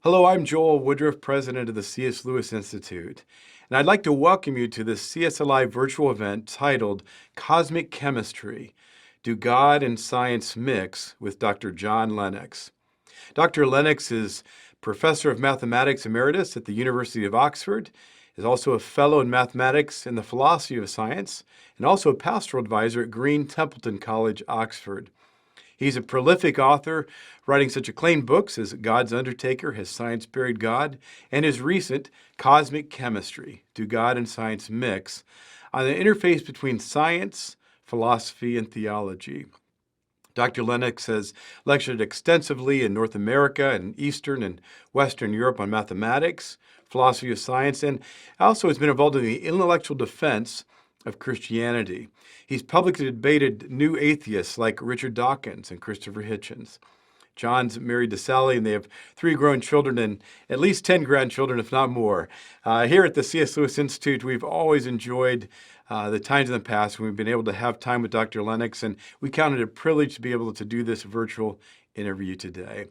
Hello, I'm Joel Woodruff, president of the C.S. Lewis Institute, and I'd like to welcome you to this CSLI virtual event titled Cosmic Chemistry: Do God and Science Mix with Dr. John Lennox. Dr. Lennox is Professor of Mathematics Emeritus at the University of Oxford, is also a fellow in mathematics and the philosophy of science, and also a pastoral advisor at Green Templeton College, Oxford. He's a prolific author, writing such acclaimed books as God's Undertaker, Has Science Buried God?, and his recent Cosmic Chemistry: Do God and Science Mix?, on the interface between science, philosophy, and theology. Dr. Lennox has lectured extensively in North America and Eastern and Western Europe on mathematics, philosophy of science, and also has been involved in the intellectual defense of Christianity. He's publicly debated new atheists like Richard Dawkins and Christopher Hitchens. John's married to Sally, and they have 3 grown children and at least 10 grandchildren, if not more. Here at the C.S. Lewis Institute, we've always enjoyed the times in the past when we've been able to have time with Dr. Lennox, and we count it a privilege to be able to do this virtual interview today.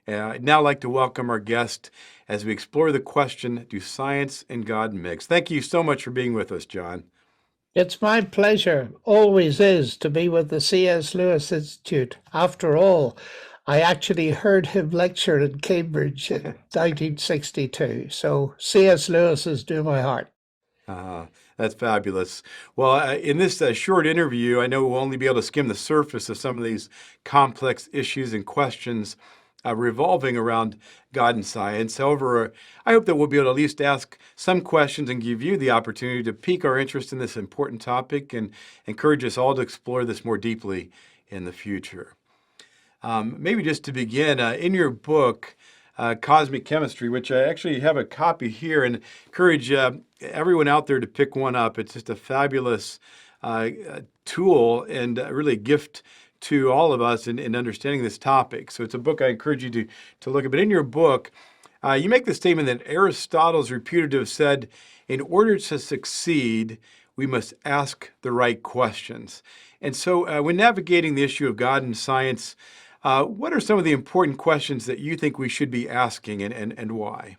I'd now like to welcome our guest as we explore the question, do science and God mix? Thank you so much for being with us, John. It's my pleasure, always is, to be with the C.S. Lewis Institute. After all, I actually heard him lecture in Cambridge in 1962. So C.S. Lewis is dear my heart. That's fabulous. Well, in this short interview, I know we'll only be able to skim the surface of some of these complex issues and questions revolving around God and science. However, I hope that we'll be able to at least ask some questions and give you the opportunity to pique our interest in this important topic and encourage us all to explore this more deeply in the future. Maybe just to begin, in your book, Cosmic Chemistry, which I actually have a copy here, and encourage everyone out there to pick one up. It's just a fabulous tool and really a gift to all of us in understanding this topic. So it's a book I encourage you to look at. But in your book, you make the statement that Aristotle is reputed to have said, in order to succeed, we must ask the right questions. And so when navigating the issue of God and science, what are some of the important questions that you think we should be asking and why?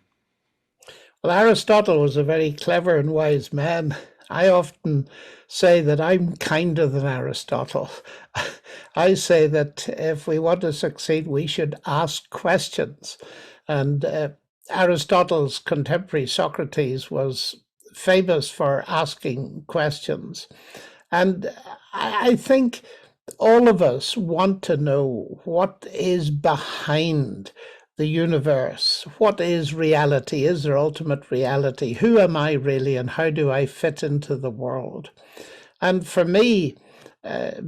Well, Aristotle was a very clever and wise man. I often say that I'm kinder than Aristotle. I say that if we want to succeed, we should ask questions. And Aristotle's contemporary Socrates was famous for asking questions. And I think all of us want to know what is behind the universe. What is reality? Is there ultimate reality? Who am I really, and how do I fit into the world? And for me,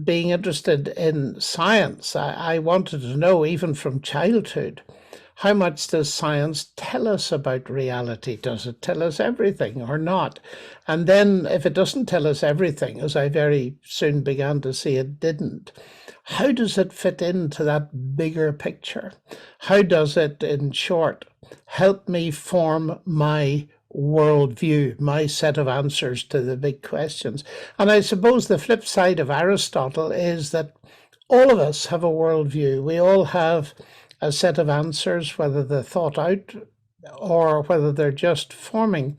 being interested in science, I wanted to know, even from childhood, how much does science tell us about reality? Does it tell us everything or not? And then if it doesn't tell us everything, as I very soon began to see it didn't, how does it fit into that bigger picture? How does it, in short, help me form my worldview, my set of answers to the big questions? And I suppose the flip side of Aristotle is that all of us have a worldview. We all have a set of answers, whether they're thought out or whether they're just forming,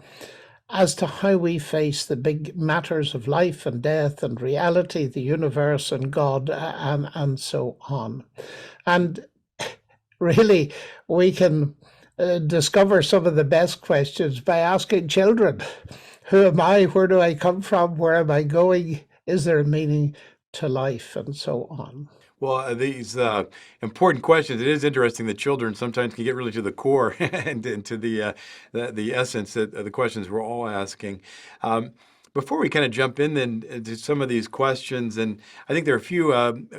as to how we face the big matters of life and death and reality, the universe and God, and so on. And really, we can discover some of the best questions by asking children. Who am I? Where do I come from? Where am I going? Is there a meaning to life? And so on. Well, these important questions. It is interesting that children sometimes can get really to the core and to the essence of the questions we're all asking. Before we kind of jump in then to some of these questions, and I think there are a few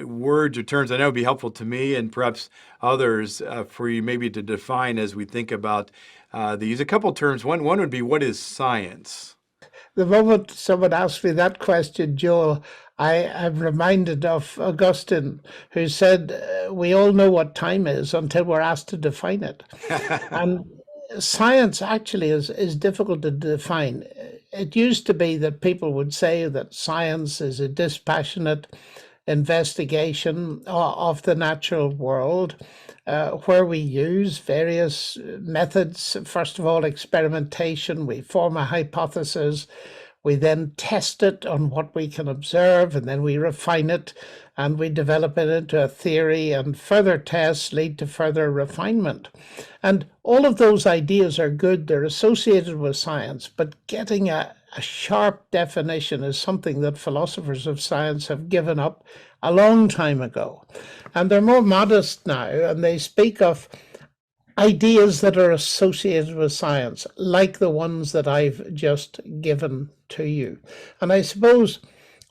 words or terms I know would be helpful to me and perhaps others for you maybe to define as we think about these. A couple terms. One would be, what is science? The moment someone asks me that question, Joel, I'm reminded of Augustine, who said, we all know what time is until we're asked to define it. And science actually is difficult to define. It used to be that people would say that science is a dispassionate, investigation of the natural world, where we use various methods. First of all, experimentation. We form a hypothesis. We then test it on what we can observe, and then we refine it and we develop it into a theory, and further tests lead to further refinement. And all of those ideas are good. They're associated with science, but getting a sharp definition is something that philosophers of science have given up a long time ago. And they're more modest now, and they speak of ideas that are associated with science, like the ones that I've just given to you. And I suppose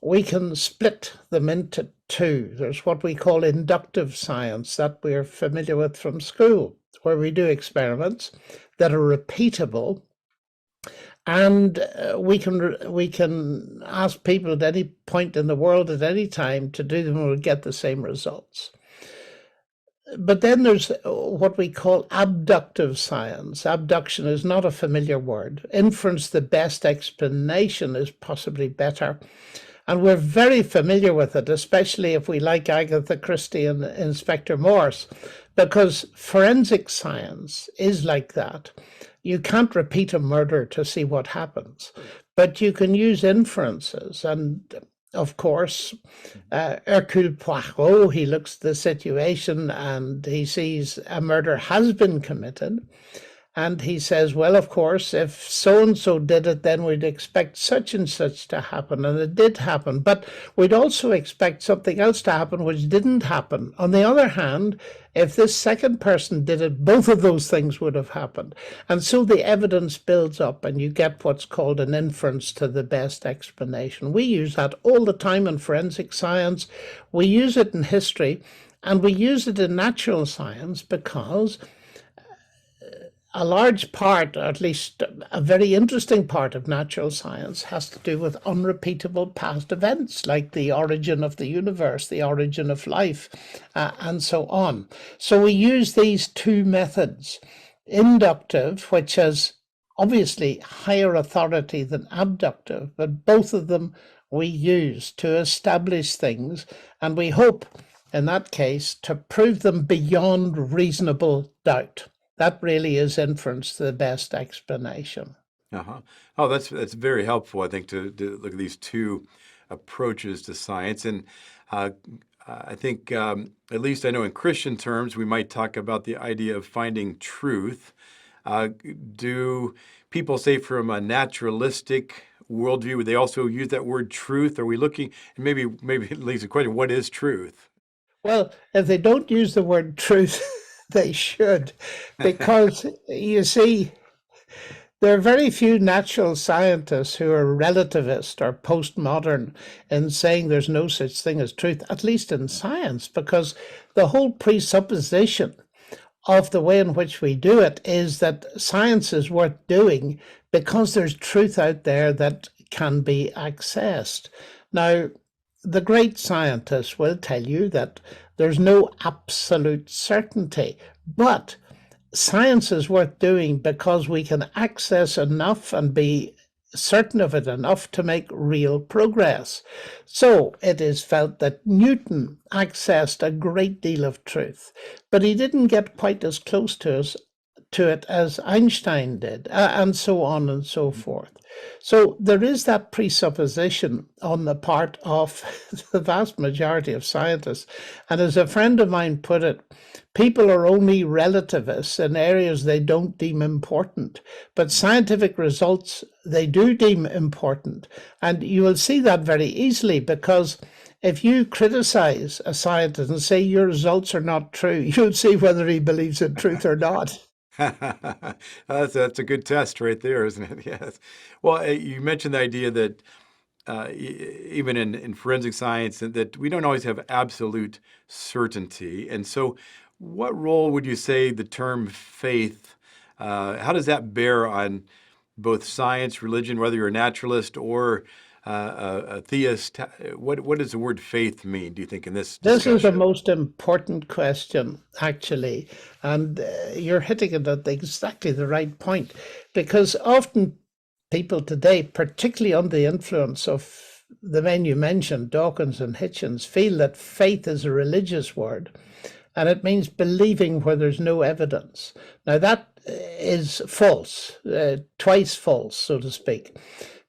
we can split them into two. There's what we call inductive science, that we're familiar with from school, where we do experiments that are repeatable, and we can ask people at any point in the world at any time to do them, and we'll get the same results. But then there's what we call abductive science. Abduction is not a familiar word. Inference, the best explanation, is possibly better. And we're very familiar with it, especially if we like Agatha Christie and Inspector Morse, because forensic science is like that. You can't repeat a murder to see what happens, but you can use inferences. And of course, Hercule Poirot, he looks at the situation and he sees a murder has been committed. And he says, well, of course, if so-and-so did it, then we'd expect such and such to happen. And it did happen. But we'd also expect something else to happen, which didn't happen. On the other hand, if this second person did it, both of those things would have happened. And so the evidence builds up and you get what's called an inference to the best explanation. We use that all the time in forensic science. We use it in history, and we use it in natural science because a large part, or at least a very interesting part of natural science, has to do with unrepeatable past events, like the origin of the universe, the origin of life, and so on. So we use these two methods, inductive, which has obviously higher authority than abductive, but both of them we use to establish things, and we hope, in that case, to prove them beyond reasonable doubt. That really is inference to the best explanation. Uh-huh. Oh, that's very helpful, I think, to look at these two approaches to science. And I think, at least I know in Christian terms, we might talk about the idea of finding truth. Do people say from a naturalistic worldview, would they also use that word truth? Are we looking, and maybe it leads to the question, what is truth? Well, if they don't use the word truth, they should, because you see, there are very few natural scientists who are relativist or postmodern in saying there's no such thing as truth, at least in science, because the whole presupposition of the way in which we do it is that science is worth doing because there's truth out there that can be accessed. Now, the great scientists will tell you that there's no absolute certainty, but science is worth doing because we can access enough and be certain of it enough to make real progress. So it is felt that Newton accessed a great deal of truth, but he didn't get quite as close to it as Einstein did, and so on and so forth. So there is that presupposition on the part of the vast majority of scientists. And as a friend of mine put it, people are only relativists in areas they don't deem important, but scientific results they do deem important. And you will see that very easily, because if you criticize a scientist and say your results are not true, you'll see whether he believes in truth or not. That's a good test right there, isn't it? Yes. Well, you mentioned the idea that even in forensic science, that we don't always have absolute certainty. And so what role would you say the term faith, how does that bear on both science, religion, whether you're a naturalist or a theist? What does the word faith mean, do you think, in this discussion? This is the most important question, actually, and you're hitting it at exactly the right point, because often people today, particularly under the influence of the men you mentioned, Dawkins and Hitchens, feel that faith is a religious word and it means believing where there's no evidence. Now, that is false, twice false, so to speak,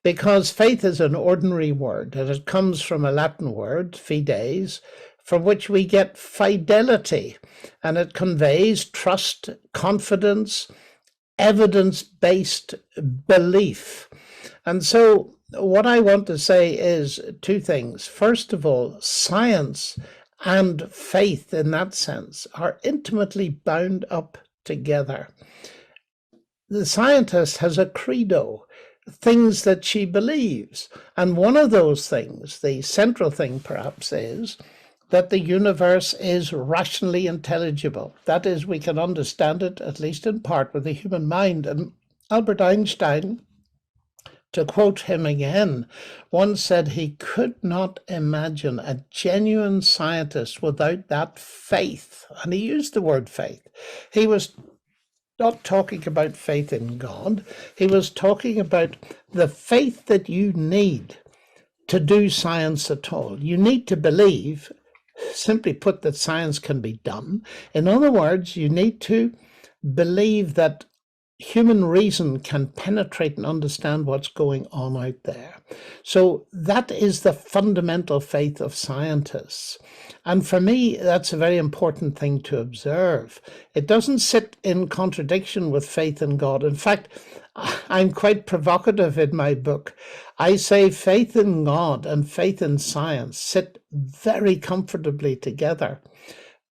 because faith is an ordinary word and it comes from a Latin word, fides, from which we get fidelity, and it conveys trust, confidence, evidence-based belief. And so what I want to say is two things. First of all, science and faith in that sense are intimately bound up together. The scientist has a credo, things that she believes. And one of those things, the central thing perhaps, is that the universe is rationally intelligible. That is, we can understand it, at least in part, with the human mind. And Albert Einstein, to quote him again, once said he could not imagine a genuine scientist without that faith. And he used the word faith. He was not talking about faith in God. He was talking about the faith that you need to do science at all. You need to believe, simply put, that science can be done. In other words, you need to believe that human reason can penetrate and understand what's going on out there. So that is the fundamental faith of scientists. And for me, that's a very important thing to observe. It doesn't sit in contradiction with faith in God. In fact, I'm quite provocative in my book. I say faith in God and faith in science sit very comfortably together.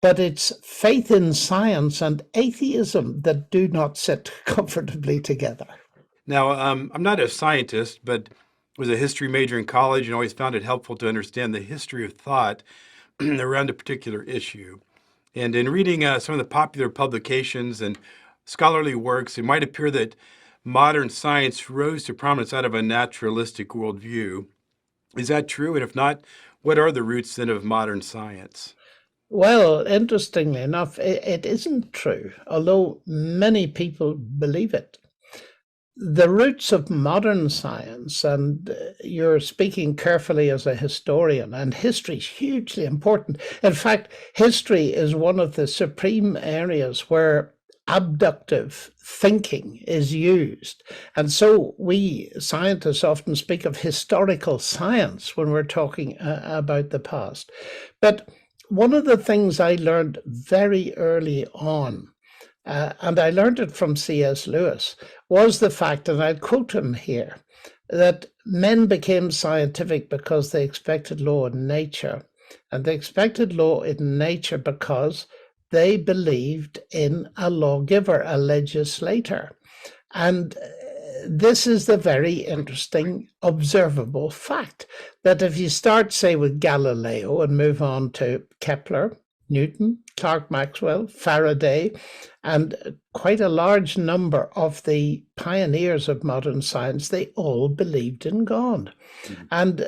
But it's faith in science and atheism that do not sit comfortably together. Now, I'm not a scientist, but was a history major in college and always found it helpful to understand the history of thought around a particular issue. And in reading some of the popular publications and scholarly works, it might appear that modern science rose to prominence out of a naturalistic worldview. Is that true? And if not, what are the roots then of modern science? Well, interestingly enough, it isn't true, although many people believe it. The roots of modern science, and you're speaking carefully as a historian, and history is hugely important. In fact, history is one of the supreme areas where abductive thinking is used. And so we scientists often speak of historical science when we're talking about the past. But one of the things I learned very early on, and I learned it from C.S. Lewis, was the fact, and I'll quote him here, that men became scientific because they expected law in nature. And they expected law in nature because they believed in a lawgiver, a legislator. And this is the very interesting observable fact that if you start, say, with Galileo and move on to Kepler, Newton, Clerk Maxwell, Faraday, and quite a large number of the pioneers of modern science, they all believed in God. Mm-hmm. And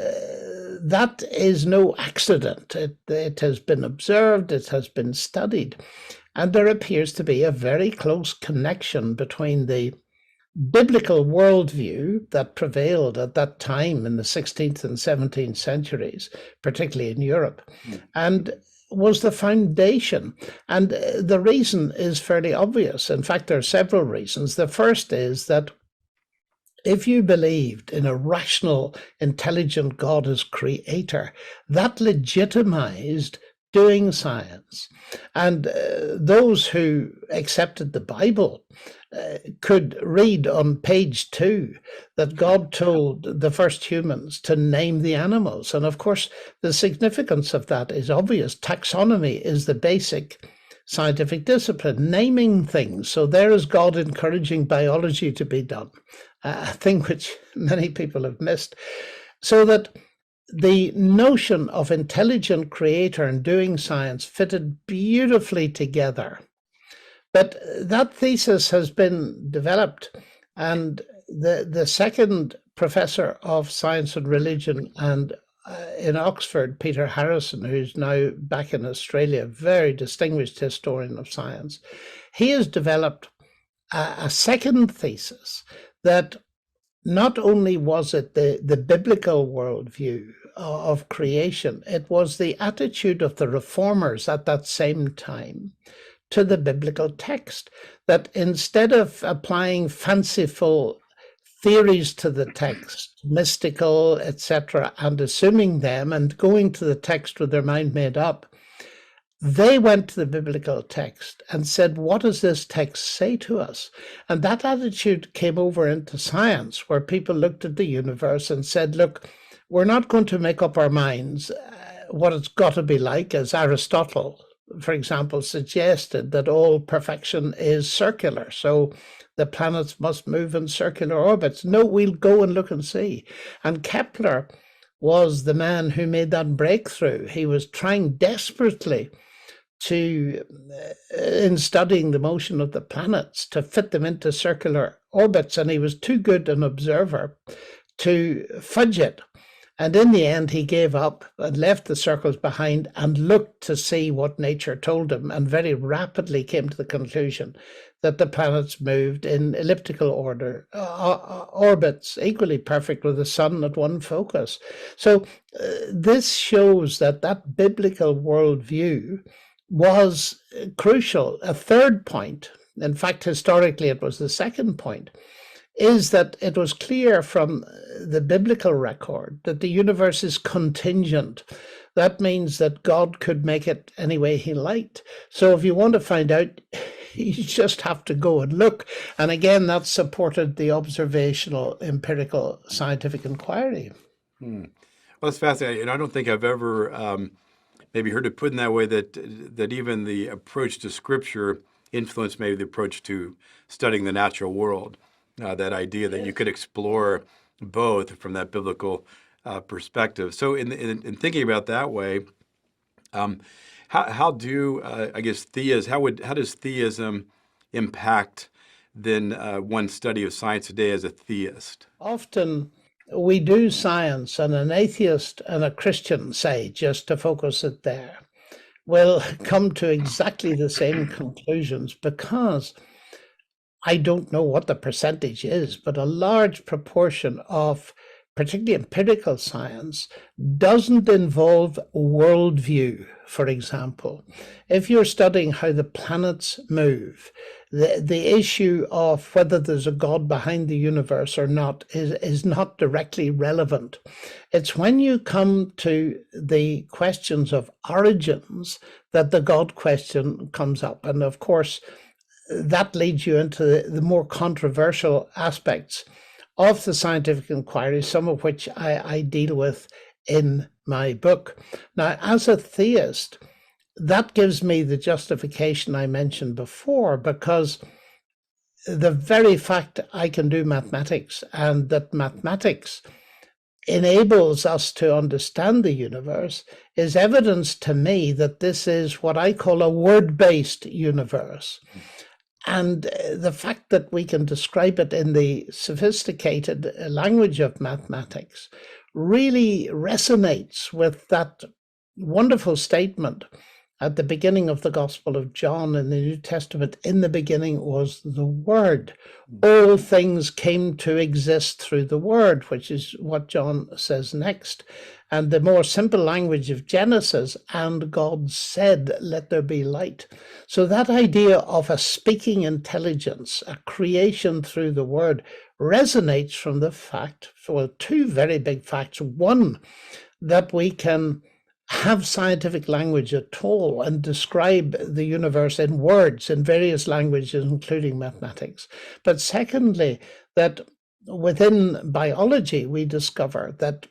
that is no accident. It has been observed, it has been studied, and there appears to be a very close connection between the biblical worldview that prevailed at that time in the 16th and 17th centuries, particularly in Europe, and was the foundation. And the reason is fairly obvious. In fact, there are several reasons. The first is that if you believed in a rational, intelligent God as creator, that legitimized doing science. And those who accepted the Bible could read on page 2 that God told the first humans to name the animals. And of course, the significance of that is obvious. Taxonomy is the basic scientific discipline, naming things. So there is God encouraging biology to be done, a thing which many people have missed. So that the notion of intelligent creator and doing science fitted beautifully together. But that thesis has been developed, and the second professor of science and religion and in Oxford, Peter Harrison, who's now back in Australia, very distinguished historian of science, he has developed a second thesis that not only was it the biblical worldview of creation. It was the attitude of the reformers at that same time to the biblical text, that instead of applying fanciful theories to the text, mystical, etc., and assuming them and going to the text with their mind made up, they went to the biblical text and said, what does this text say to us? And that attitude came over into science, where people looked at the universe and said, look, we're not going to make up our minds what it's got to be like, as Aristotle, for example, suggested that all perfection is circular. So the planets must move in circular orbits. No, we'll go and look and see. And Kepler was the man who made that breakthrough. He was trying desperately in studying the motion of the planets, to fit them into circular orbits, and he was too good an observer to fudge it. And in the end, he gave up and left the circles behind and looked to see what nature told him, and very rapidly came to the conclusion that the planets moved in elliptical orbits, equally perfect with the sun at one focus. So this shows that that biblical worldview was crucial. A third point, in fact, historically it was the second point, is that it was clear from the biblical record that the universe is contingent. That means that God could make it any way he liked. So if you want to find out, you just have to go and look. And again, that supported the observational, empirical, scientific inquiry. Well, that's fascinating. And I don't think I've ever maybe heard it put in that way, that even the approach to Scripture influenced maybe the approach to studying the natural world. That idea that you could explore both from that biblical perspective. So, in thinking about that way, how do I guess how does theism impact then one's study of science today as a theist? Often we do science, and an atheist and a Christian, say, just to focus it there, will come to exactly the same conclusions, because I don't know what the percentage is, but a large proportion of particularly empirical science doesn't involve worldview. For example, if you're studying how the planets move, the issue of whether there's a God behind the universe or not is not directly relevant. It's when you come to the questions of origins that the God question comes up. And of course, that leads you into the more controversial aspects of the scientific inquiry, some of which I deal with in my book. Now, as a theist, that gives me the justification I mentioned before, because the very fact I can do mathematics, and that mathematics enables us to understand the universe, is evidence to me that this is what I call a word-based universe. And the fact that we can describe it in the sophisticated language of mathematics really resonates with that wonderful statement at the beginning of the Gospel of John in the New Testament. In the beginning was the Word. All things came to exist through the Word, which is what John says next. And the more simple language of Genesis, and God said, let there be light. So that idea of a speaking intelligence, a creation through the Word, resonates from the fact, well, two very big facts. One, that we can have scientific language at all and describe the universe in words in various languages, including mathematics. But secondly, that within biology, we discover that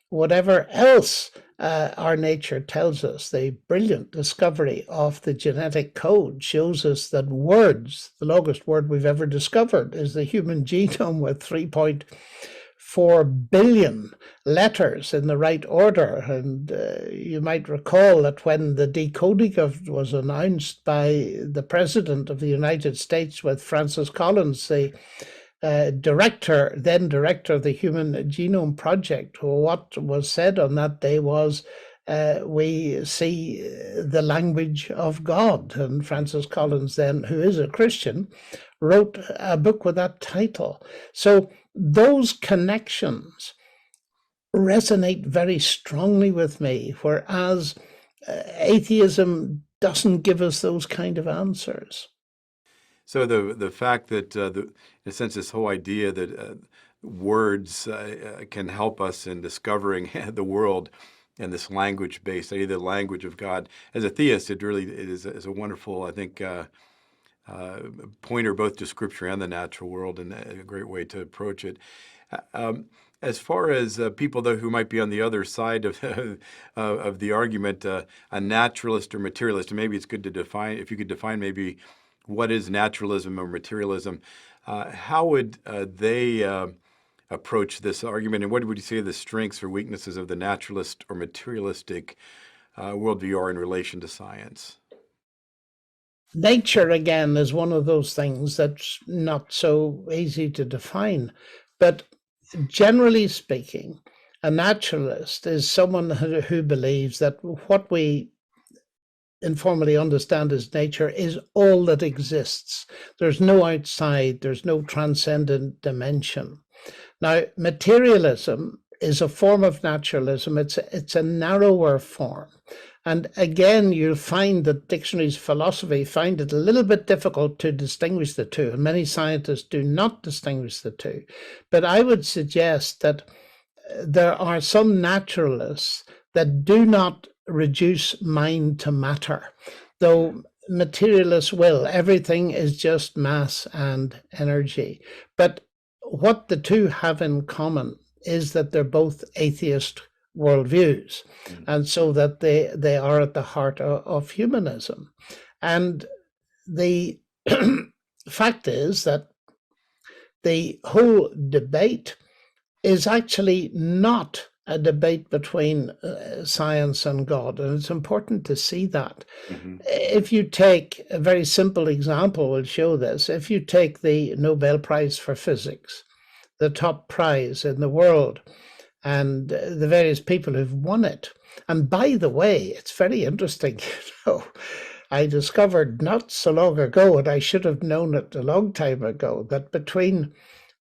whatever else our nature tells us, the brilliant discovery of the genetic code shows us that words, the longest word we've ever discovered, is the human genome, with 3.4 billion letters in the right order. And you might recall that when the decoding was announced by the President of the United States with Francis Collins, the then director of the Human Genome Project, what was said on that day was, we see the language of God. And Francis Collins then, who is a Christian, wrote a book with that title. So those connections resonate very strongly with me, whereas atheism doesn't give us those kind of answers. So the fact that in a sense this whole idea that words can help us in discovering the world and this language-based idea, the language of God. As a theist, it is a wonderful, I think, pointer both to Scripture and the natural world, and a great way to approach it. As far as people though who might be on the other side of of the argument, a naturalist or materialist, and maybe it's good to define, if you could define maybe what is naturalism or materialism, how would they approach this argument, and what would you say the strengths or weaknesses of the naturalist or materialistic worldview are in relation to science? Nature, again, is one of those things that's not so easy to define. But generally speaking, a naturalist is someone who believes that what we informally understand as nature is all that exists. There's no outside, there's no transcendent dimension. Now, materialism is a form of naturalism. It's a narrower form. And again, you'll find that dictionaries of philosophy find it a little bit difficult to distinguish the two, and many scientists do not distinguish the two. But I would suggest that there are some naturalists that do not reduce mind to matter, though materialists will. Everything is just mass and energy. But what the two have in common is that they're both atheist worldviews, and so that they are at the heart of humanism. And the fact is that the whole debate is actually not a debate between science and God, and it's important to see that. Mm-hmm. If you take a very simple example, will show this. If you take the Nobel Prize for Physics, the top prize in the world, and the various people who've won it. And by the way, it's very interesting, I discovered not so long ago, and I should have known it a long time ago, that between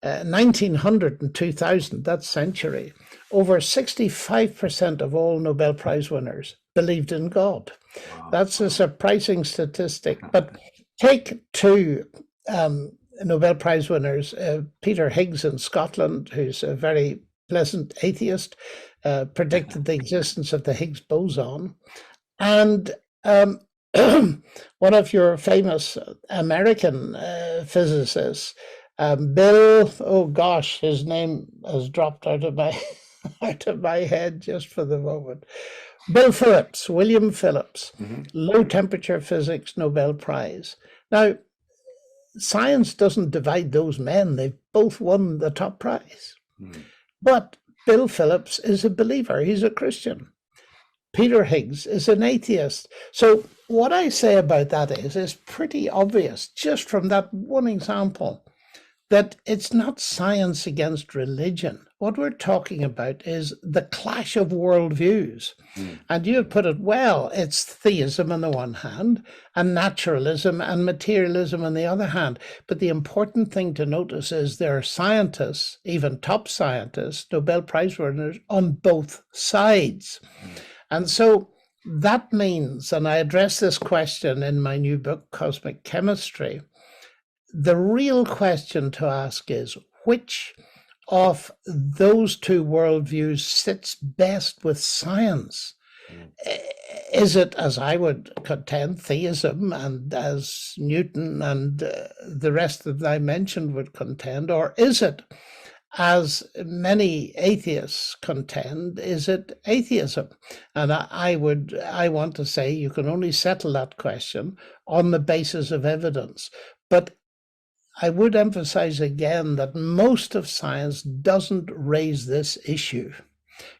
1900 and 2000, that century, over 65% of all Nobel Prize winners believed in God. Wow. That's a surprising statistic. But take two Nobel Prize winners, Peter Higgs in Scotland, who's a very pleasant atheist, predicted the existence of the Higgs boson, and one of your famous American physicists, Bill, oh gosh, his name has dropped out of my head just for the moment. Bill Phillips, William Phillips, low temperature physics Nobel Prize. Now, science doesn't divide those men. They've both won the top prize. But Bill Phillips is a believer. He's a Christian. Peter Higgs is an atheist. So what I say about that is pretty obvious, just from that one example, that it's not science against religion. What we're talking about is the clash of worldviews. And you have put it well, it's theism on the one hand, and naturalism and materialism on the other hand. But the important thing to notice is there are scientists, even top scientists, Nobel Prize winners, on both sides. And so that means, and I address this question in my new book, Cosmic Chemistry, the real question to ask is, which of those two worldviews sits best with science? Is it, as I would contend, theism, and as Newton and the rest that I mentioned would contend, or is it, as many atheists contend, is it atheism? And I want to say you can only settle that question on the basis of evidence. But I would emphasize again that most of science doesn't raise this issue.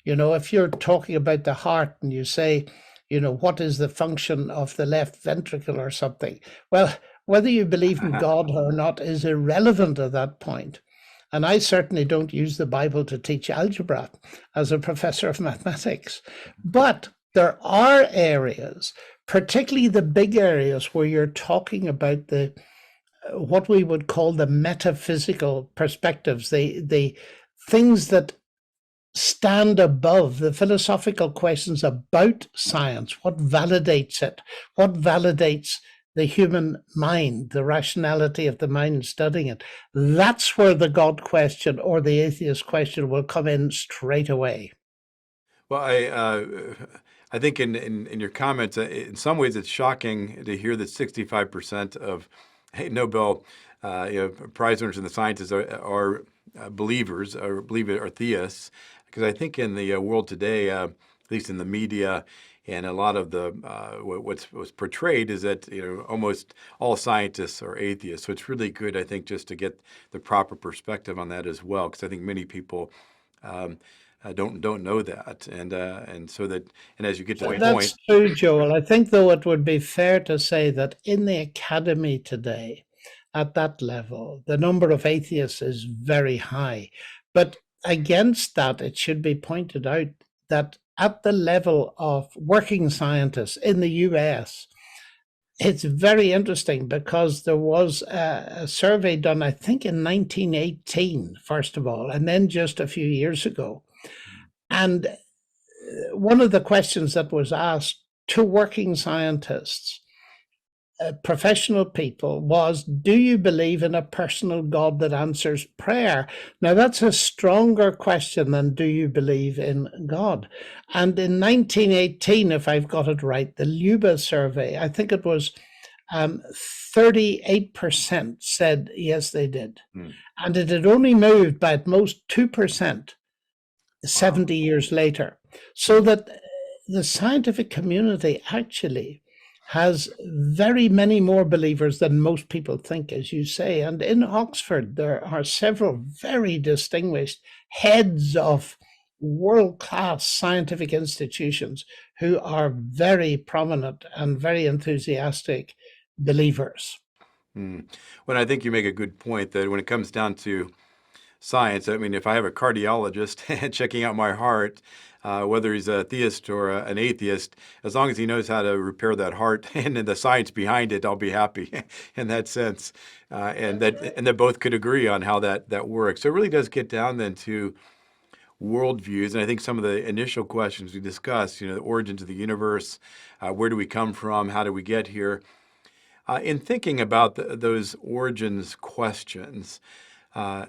If you're talking about the heart and you say, what is the function of the left ventricle or something? Well, whether you believe in God or not is irrelevant at that point. And I certainly don't use the Bible to teach algebra as a professor of mathematics. But there are areas, particularly the big areas where you're talking about what we would call the metaphysical perspectives, the things that stand above the philosophical questions about science. What validates it? What validates the human mind, the rationality of the mind studying it? That's where the God question or the atheist question will come in straight away. Well, I think in your comments, in some ways, it's shocking to hear that 65% of Nobel Prize winners in the sciences are believers or believe it are theists. Because I think in the world today, at least in the media, and a lot of the what's portrayed is that almost all scientists are atheists. So it's really good, I think, just to get the proper perspective on that as well, because I think many people um, don't know that, and so that, and as you get to the That's point, true, Joel. I think, though, it would be fair to say that in the academy today, at that level, the number of atheists is very high. But against that, it should be pointed out that at the level of working scientists in the US, it's very interesting because there was a survey done, I think, in 1918, first of all, and then just a few years ago. And one of the questions that was asked to working scientists, professional people, was, do you believe in a personal God that answers prayer? Now, that's a stronger question than do you believe in God? And in 1918, if I've got it right, the Luba survey, I think it was 38% said yes, they did. And it had only moved by at most 2% 70 years later. So that the scientific community actually has very many more believers than most people think, as you say. And in Oxford, there are several very distinguished heads of world-class scientific institutions who are very prominent and very enthusiastic believers. When I think you make a good point that when it comes down to science, I mean, if I have a cardiologist checking out my heart, whether he's a theist or an atheist, as long as he knows how to repair that heart and the science behind it, I'll be happy in that sense. And that both could agree on how that works. So it really does get down then to worldviews. And I think some of the initial questions we discussed, the origins of the universe, where do we come from, how do we get here? In thinking about those origins questions, uh,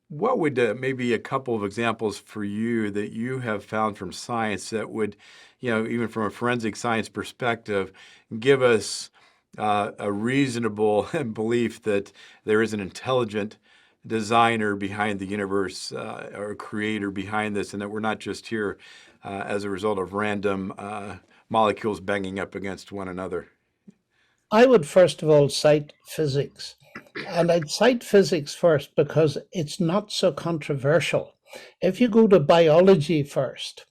what would maybe a couple of examples for you that you have found from science that would, even from a forensic science perspective, give us a reasonable belief that there is an intelligent designer behind the universe or creator behind this, and that we're not just here as a result of random molecules banging up against one another? I would first of all cite physics. And I'd cite physics first because it's not so controversial. If you go to biology first,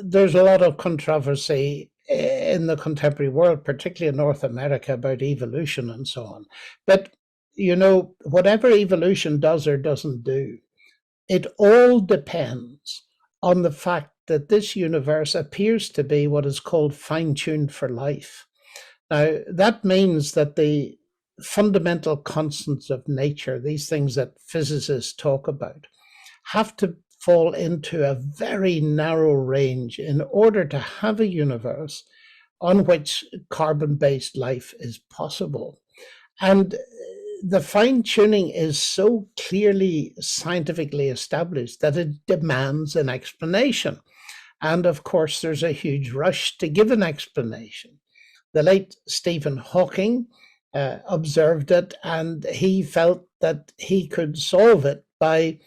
there's a lot of controversy in the contemporary world, particularly in North America, about evolution and so on. But, whatever evolution does or doesn't do, it all depends on the fact that this universe appears to be what is called fine tuned for life. Now, that means that the fundamental constants of nature, these things that physicists talk about, have to fall into a very narrow range in order to have a universe on which carbon-based life is possible. And the fine tuning is so clearly scientifically established that it demands an explanation. And of course, there's a huge rush to give an explanation. The late Stephen Hawking observed it, and he felt that he could solve it by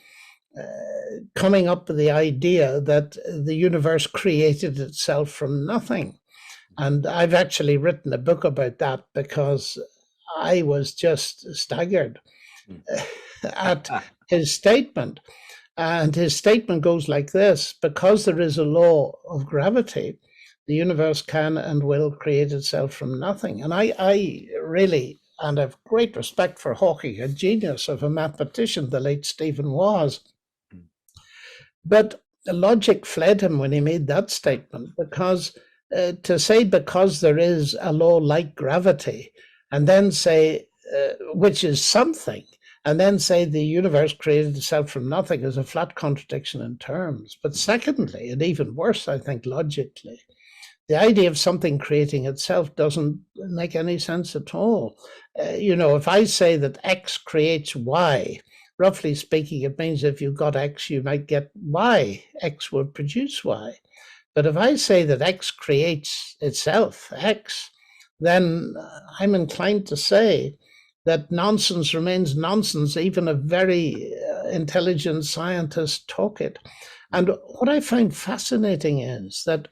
coming up with the idea that the universe created itself from nothing. And I've actually written a book about that because I was just staggered at his statement. And his statement goes like this: because there is a law of gravity, the universe can and will create itself from nothing. And I really, and have great respect for Hawking, a genius of a mathematician, the late Stephen was. But the logic fled him when he made that statement, because to say because there is a law like gravity, and then say, which is something, and then say the universe created itself from nothing is a flat contradiction in terms. But secondly, and even worse, I think logically, the idea of something creating itself doesn't make any sense at all. If I say that X creates Y, roughly speaking, it means if you got X, you might get Y. X will produce Y. But if I say that X creates itself, X, then I'm inclined to say that nonsense remains nonsense, even if very intelligent scientists talk it. And what I find fascinating is that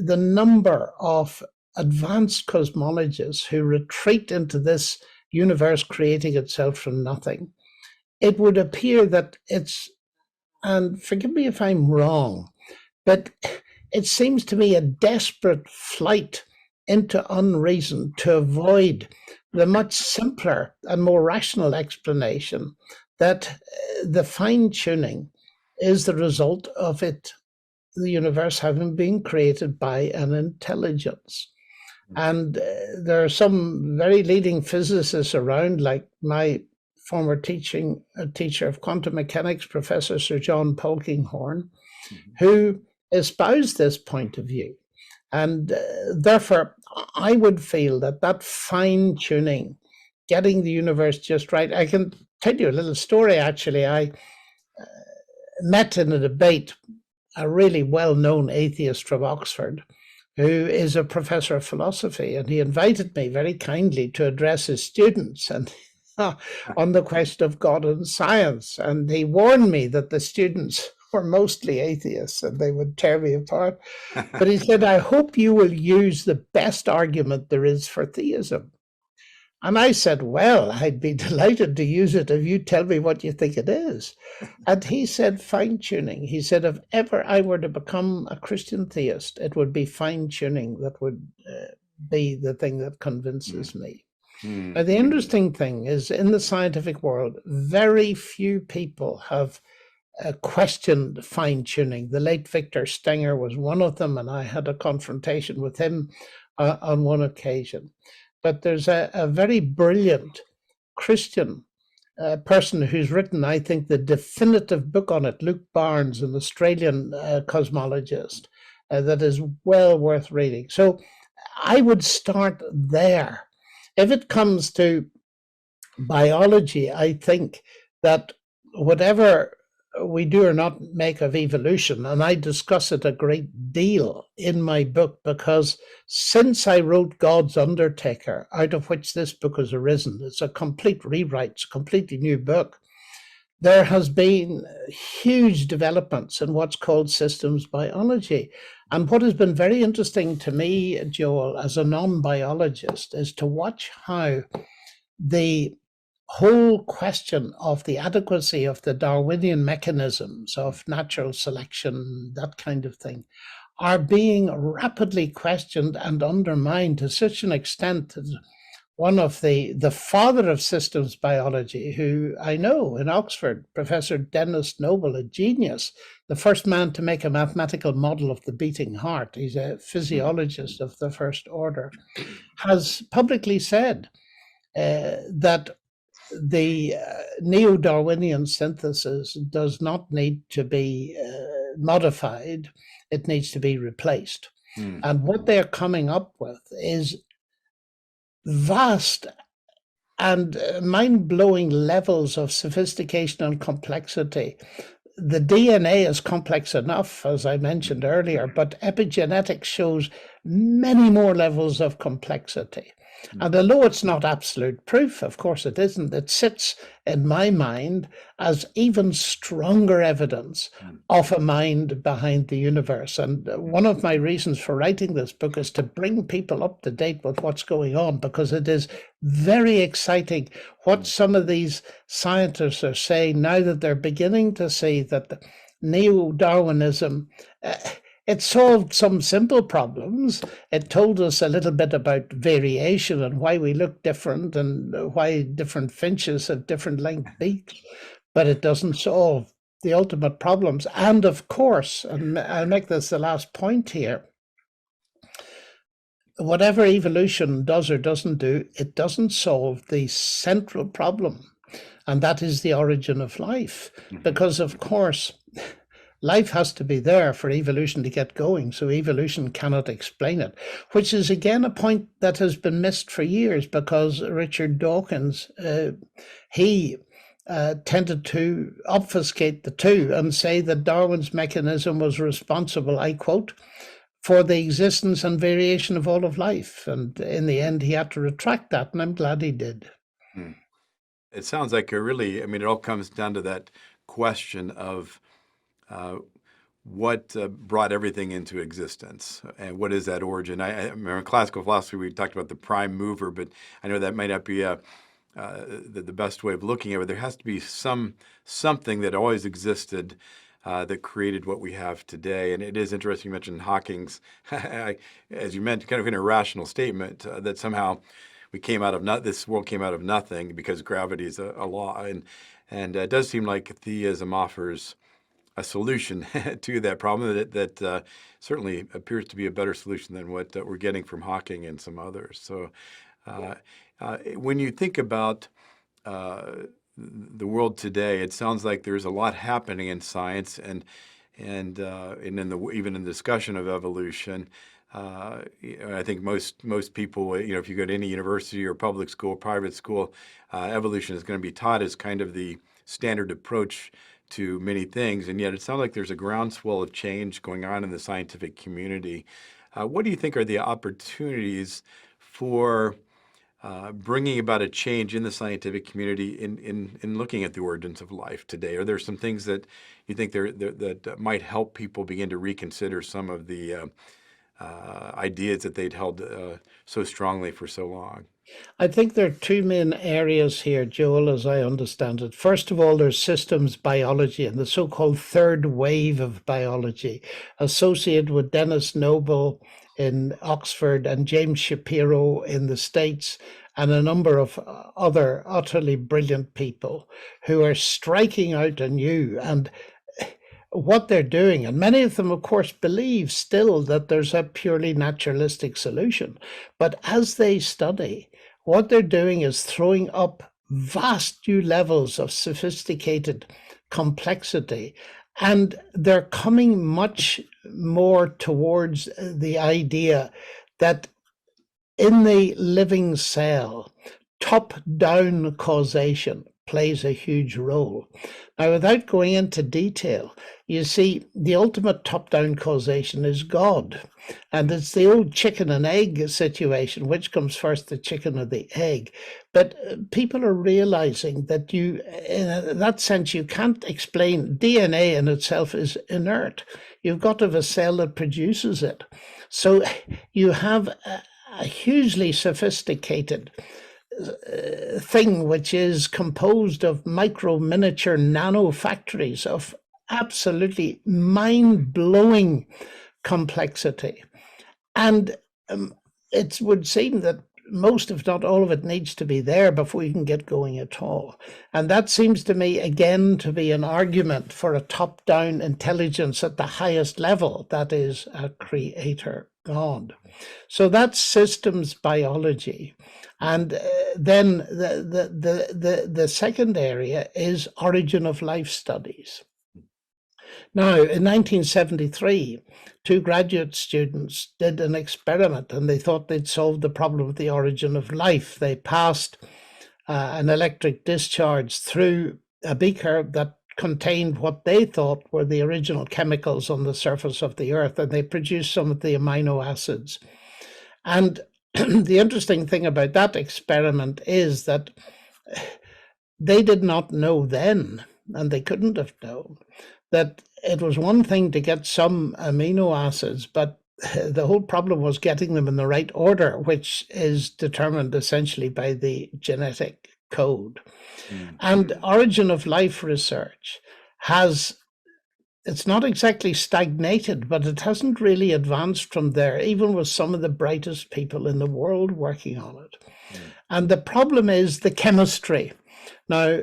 the number of advanced cosmologists who retreat into this universe creating itself from nothing, it would appear that it's, and forgive me if I'm wrong, but it seems to me a desperate flight into unreason to avoid the much simpler and more rational explanation that the fine-tuning is the result of the universe having been created by an intelligence. And there are some very leading physicists around, like my former teacher of quantum mechanics, Professor Sir John Polkinghorne, who espoused this point of view. And therefore, I would feel that fine-tuning, getting the universe just right. I can tell you a little story, actually. I met in a debate a really well-known atheist from Oxford, who is a professor of philosophy, and he invited me very kindly to address his students and on the question of God and science. And he warned me that the students were mostly atheists and they would tear me apart. But he said, I hope you will use the best argument there is for theism. And I said, well, I'd be delighted to use it if you tell me what you think it is. And he said, fine-tuning. He said, if ever I were to become a Christian theist, it would be fine-tuning that would be the thing that convinces me. Now, the interesting thing is, in the scientific world, very few people have questioned fine-tuning. The late Victor Stenger was one of them, and I had a confrontation with him on one occasion. But there's a very brilliant Christian person who's written, I think, the definitive book on it, Luke Barnes, an Australian cosmologist, that is well worth reading. So I would start there. If it comes to biology, I think that whatever we do or not make of evolution, and I discuss it a great deal in my book, because since I wrote God's Undertaker, out of which this book has arisen, it's a complete rewrite, it's a completely new book, there has been huge developments in what's called systems biology. And what has been very interesting to me, Joel, as a non-biologist, is to watch how the whole question of the adequacy of the Darwinian mechanisms of natural selection, that kind of thing, are being rapidly questioned and undermined to such an extent that one of the father of systems biology, who I know in Oxford, Professor Dennis Noble, a genius, the first man to make a mathematical model of the beating heart, he's a physiologist of the first order, has publicly said that the neo-Darwinian synthesis does not need to be modified, it needs to be replaced. And what they're coming up with is vast and mind-blowing levels of sophistication and complexity. The DNA is complex enough, as I mentioned earlier, but epigenetics shows many more levels of complexity. And although it's not absolute proof, of course it isn't, it sits in my mind as even stronger evidence of a mind behind the universe. And one of my reasons for writing this book is to bring people up to date with what's going on, because it is very exciting what some of these scientists are saying now that they're beginning to see that the neo-Darwinism, it solved some simple problems. It told us a little bit about variation and why we look different and why different finches have different length beaks, but it doesn't solve the ultimate problems. And of course, and I'll make this the last point here, whatever evolution does or doesn't do, it doesn't solve the central problem. and that is the origin of life. Mhm. Because, of course, life has to be there for evolution to get going, so evolution cannot explain it, which is again a point that has been missed for years, because Richard Dawkins, he tended to obfuscate the two and say that Darwin's mechanism was responsible, I quote, for the existence and variation of all of life. And in the end, he had to retract that, and I'm glad he did. It sounds like it all comes down to that question of what brought everything into existence, and what is that origin? I remember in classical philosophy we talked about the prime mover, but I know that might not be the best way of looking at it. There has to be something that always existed that created what we have today. And it is interesting you mentioned Hawking's, as you mentioned, kind of an irrational statement that somehow this world came out of nothing because gravity is a law, and it does seem like theism offers a solution to that problem that certainly appears to be a better solution than what we're getting from Hawking and some others. So when you think about the world today, it sounds like there's a lot happening in science and even in the discussion of evolution. I think most people, if you go to any university or public school, private school, evolution is going to be taught as kind of the standard approach to many things, and yet it sounds like there's a groundswell of change going on in the scientific community. What do you think are the opportunities for bringing about a change in the scientific community in looking at the origins of life today? Are there some things that you think that might help people begin to reconsider some of the ideas that they'd held so strongly for so long? I think there are two main areas here, Joel, as I understand it. First of all, there's systems biology and the so-called third wave of biology, associated with Dennis Noble in Oxford and James Shapiro in the States, and a number of other utterly brilliant people who are striking out anew. And what they're doing, and many of them, of course, believe still that there's a purely naturalistic solution. But as they study, what they're doing is throwing up vast new levels of sophisticated complexity. And they're coming much more towards the idea that in the living cell, top-down causation plays a huge role. Now, without going into detail, you see, the ultimate top-down causation is God. And it's the old chicken and egg situation, which comes first, the chicken or the egg. But people are realizing that in that sense, you can't explain. DNA in itself is inert. You've got to have a cell that produces it. So you have a hugely sophisticated thing which is composed of micro miniature nano factories of absolutely mind-blowing complexity. And it would seem that most, if not all of it, needs to be there before you can get going at all. And that seems to me, again, to be an argument for a top-down intelligence at the highest level, that is, a creator God. So that's systems biology. And then the second area is origin of life studies. Now, in 1973, two graduate students did an experiment, and they thought they'd solved the problem of the origin of life. They passed an electric discharge through a beaker that contained what they thought were the original chemicals on the surface of the earth, and they produced some of the amino acids. And the interesting thing about that experiment is that they did not know then, and they couldn't have known, that it was one thing to get some amino acids, but the whole problem was getting them in the right order, which is determined essentially by the genetic code. Mm-hmm. And origin of life research it's not exactly stagnated, but it hasn't really advanced from there, even with some of the brightest people in the world working on it. Mm-hmm. And the problem is the chemistry. Now,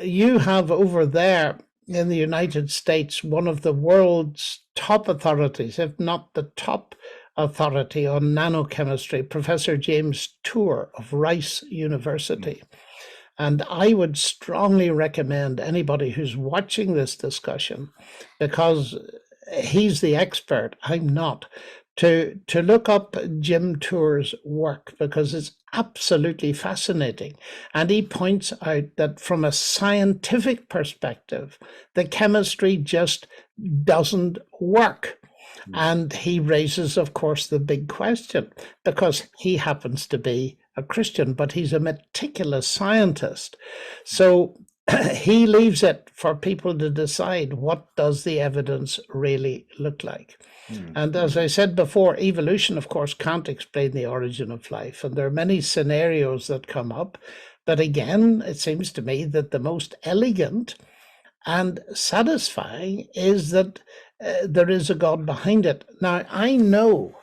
you have over there in the United States one of the world's top authorities, if not the top authority on nanochemistry, Professor James Tour of Rice University. And I would strongly recommend anybody who's watching this discussion, because he's the expert, I'm not, to look up Jim Tour's work, because it's absolutely fascinating. And he points out that from a scientific perspective, the chemistry just doesn't work. And he raises, of course, the big question, because he happens to be a Christian, but he's a meticulous scientist. So he leaves it for people to decide, what does the evidence really look like? And as I said before, evolution, of course, can't explain the origin of life. And there are many scenarios that come up. But again, it seems to me that the most elegant and satisfying is that there is a God behind it. Now, I know,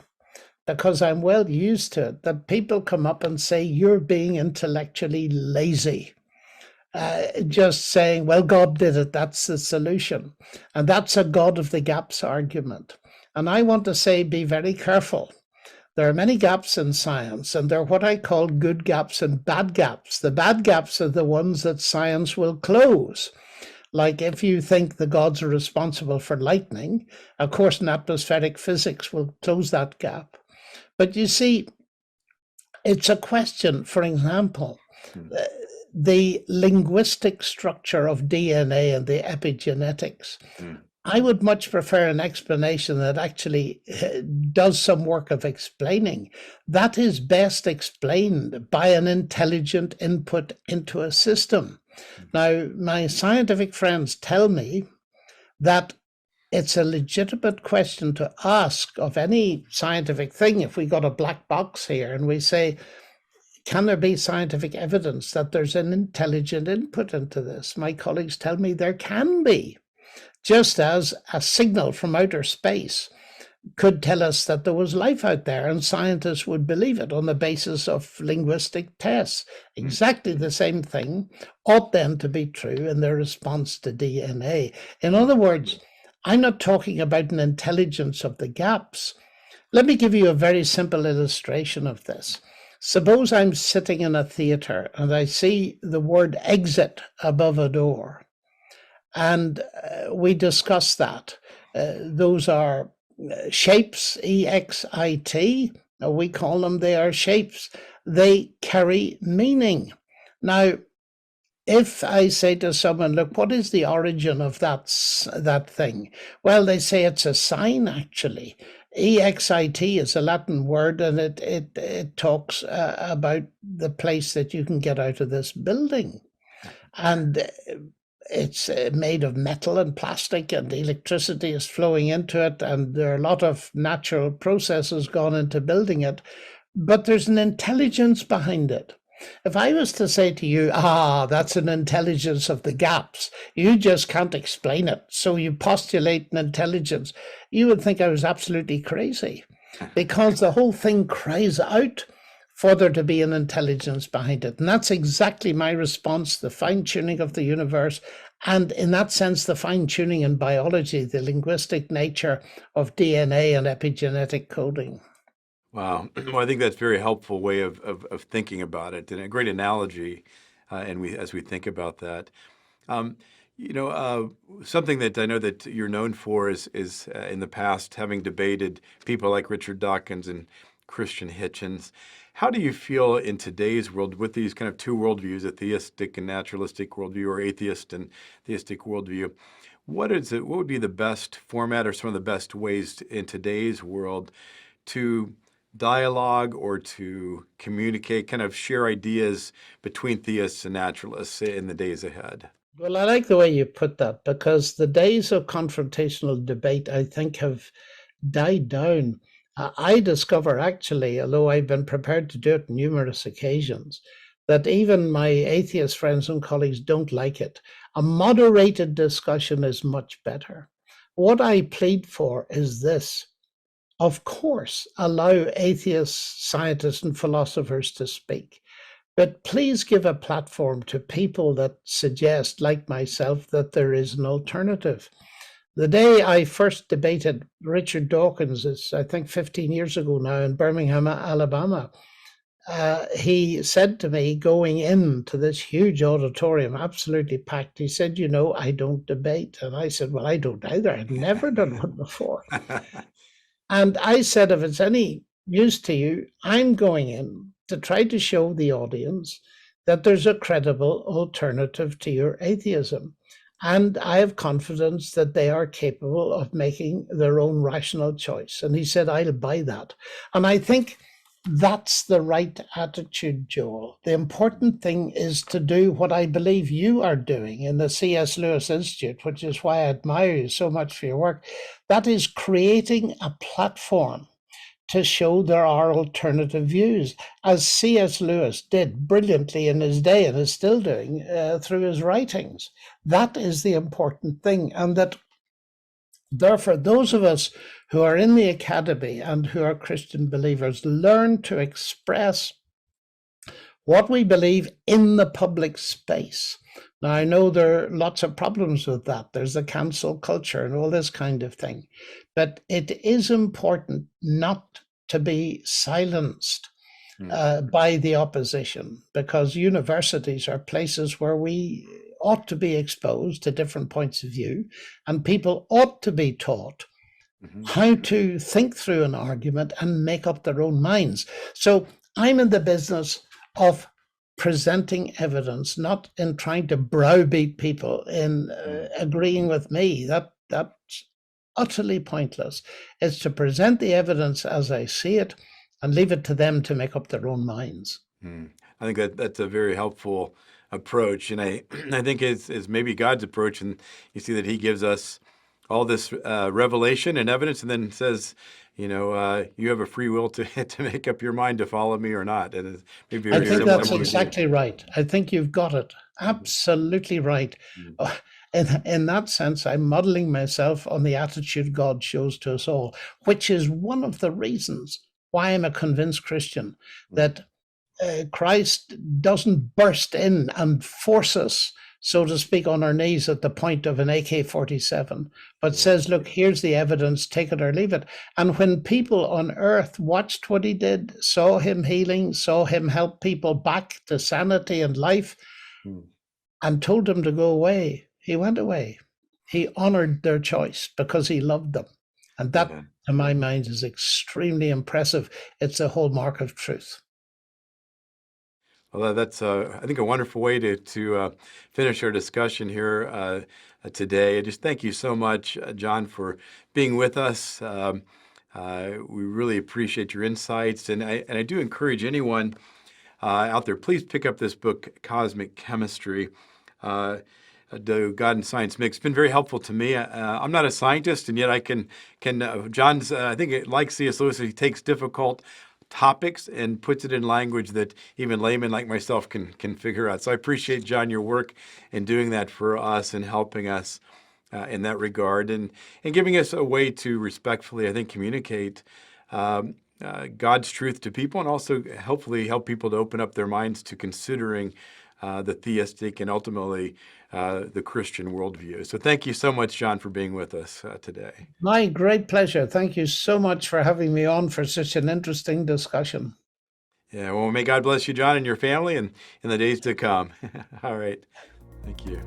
because I'm well used to it, that people come up and say, you're being intellectually lazy. Just saying, well, God did it, that's the solution. And that's a God of the gaps argument. And I want to say, be very careful. There are many gaps in science, and they're what I call good gaps and bad gaps. The bad gaps are the ones that science will close. Like if you think the gods are responsible for lightning, of course, in atmospheric physics will close that gap. But you see, it's a question, for example, the linguistic structure of DNA and the epigenetics. I would much prefer an explanation that actually does some work of explaining. That is best explained by an intelligent input into a system. Now, my scientific friends tell me that it's a legitimate question to ask of any scientific thing. If we got a black box here and we say, can there be scientific evidence that there's an intelligent input into this? My colleagues tell me there can be, just as a signal from outer space could tell us that there was life out there, and scientists would believe it on the basis of linguistic tests. Exactly the same thing ought then to be true in their response to DNA. In other words, I'm not talking about an intelligence of the gaps. Let me give you a very simple illustration of this. Suppose I'm sitting in a theater and I see the word exit above a door, and we discuss that. Those are shapes, EXIT, we call them, they are shapes. They carry meaning. Now, if I say to someone, look, what is the origin of that thing? Well, they say it's a sign, actually. EXIT is a Latin word, and it talks about the place that you can get out of this building. And it's made of metal and plastic, and electricity is flowing into it, and there are a lot of natural processes gone into building it, but there's an intelligence behind it. If I was to say to you, that's an intelligence of the gaps, you just can't explain it, so you postulate an intelligence, you would think I was absolutely crazy, because the whole thing cries out for there to be an intelligence behind it. And that's exactly my response, the fine-tuning of the universe, and in that sense, the fine-tuning in biology, the linguistic nature of DNA and epigenetic coding. Wow. Well, I think that's a very helpful way of thinking about it, and a great analogy, as we think about that. Something that I know that you're known for is in the past having debated people like Richard Dawkins and Christian Hitchens. How do you feel in today's world with these kind of two worldviews, a theistic and naturalistic worldview, or atheist and theistic worldview? What would be the best format or some of the best ways in today's world to dialogue or to communicate, kind of share ideas between theists and naturalists in the days ahead? Well, I like the way you put that, because the days of confrontational debate, I think, have died down. I discover, actually, although I've been prepared to do it on numerous occasions, that even my atheist friends and colleagues don't like it. A moderated discussion is much better. What I plead for is this. Of course, allow atheists, scientists, and philosophers to speak. But please give a platform to people that suggest, like myself, that there is an alternative. The day I first debated Richard Dawkins, it's I think 15 years ago now, in Birmingham, Alabama, he said to me going into this huge auditorium, absolutely packed, he said, I don't debate. And I said, well, I don't either. I've never done one before. And I said, if it's any use to you, I'm going in to try to show the audience that there's a credible alternative to your atheism. And I have confidence that they are capable of making their own rational choice. And he said, I'll buy that. And I think that's the right attitude, Joel. The important thing is to do what I believe you are doing in the C.S. Lewis Institute, which is why I admire you so much for your work. That is creating a platform to show there are alternative views, as C.S. Lewis did brilliantly in his day and is still doing through his writings. That is the important thing. And that therefore, those of us who are in the academy and who are Christian believers learn to express what we believe in the public space. Now, I know there are lots of problems with that. There's the cancel culture and all this kind of thing. But it is important not to be silenced by the opposition, because universities are places where we ought to be exposed to different points of view, and people ought to be taught how to think through an argument and make up their own minds. So I'm in the business of presenting evidence, not in trying to browbeat people in agreeing with me. That's utterly pointless. It's to present the evidence as I see it and leave it to them to make up their own minds. I think that's a very helpful approach, and I think it's maybe God's approach, and you see that He gives us all this revelation and evidence, and then says, you have a free will to make up your mind to follow me or not. And it's maybe I think that's exactly right. I think you've got it absolutely right. In that sense, I'm modeling myself on the attitude God shows to us all, which is one of the reasons why I'm a convinced Christian, that Christ doesn't burst in and force us, so to speak, on our knees at the point of an AK-47, but says, look, here's the evidence, take it or leave it. And when people on earth watched what he did, saw him healing, saw him help people back to sanity and life, and told them to go away, he went away. He honored their choice because he loved them. And that, to my mind, is extremely impressive. It's a hallmark of truth. Well, that's, I think, a wonderful way to finish our discussion here today. I just thank you so much, John, for being with us. We really appreciate your insights. And I do encourage anyone out there, please pick up this book, Cosmic Chemistry. The God and Science Mix. It's been very helpful to me. I'm not a scientist, and yet I can John's, I think, like C.S. Lewis, he takes difficult topics and puts it in language that even laymen like myself can figure out. So I appreciate, John, your work in doing that for us and helping us in that regard, and giving us a way to respectfully, I think, communicate God's truth to people, and also hopefully help people to open up their minds to considering the theistic and ultimately the Christian worldview. So thank you so much, John, for being with us today. My great pleasure. Thank you so much for having me on for such an interesting discussion. Yeah, well, may God bless you, John, and your family, and in the days to come. All right. Thank you.